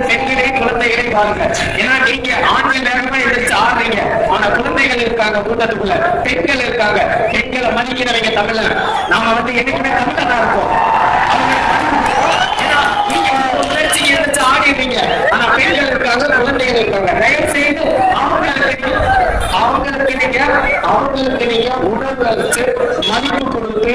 பெண்களே குழந்தைகளை பாருங்க. ஏன்னா நீங்க ஆண்கள் நேரமா எதிர்த்து ஆடுறீங்க, ஆனா குழந்தைகள் இருக்காங்க கூட்டத்துக்குள்ள, பெண்கள் இருக்காங்க. பெண்களை மதிக்கிறவங்க தமிழர். நாம என்னைக்குமே தமிழனா இருப்போம். ஏன்னா நீங்க உணர்ச்சிக்கு எதிர்த்து ஆடிடுறீங்க, ஆனா பெண்கள் இருக்காங்க, குழந்தைகள் இருக்காங்க. தயவு செய்து அவங்களுக்கு நீங்க உணர்வு அளிச்சு மதிப்பு கொடுத்து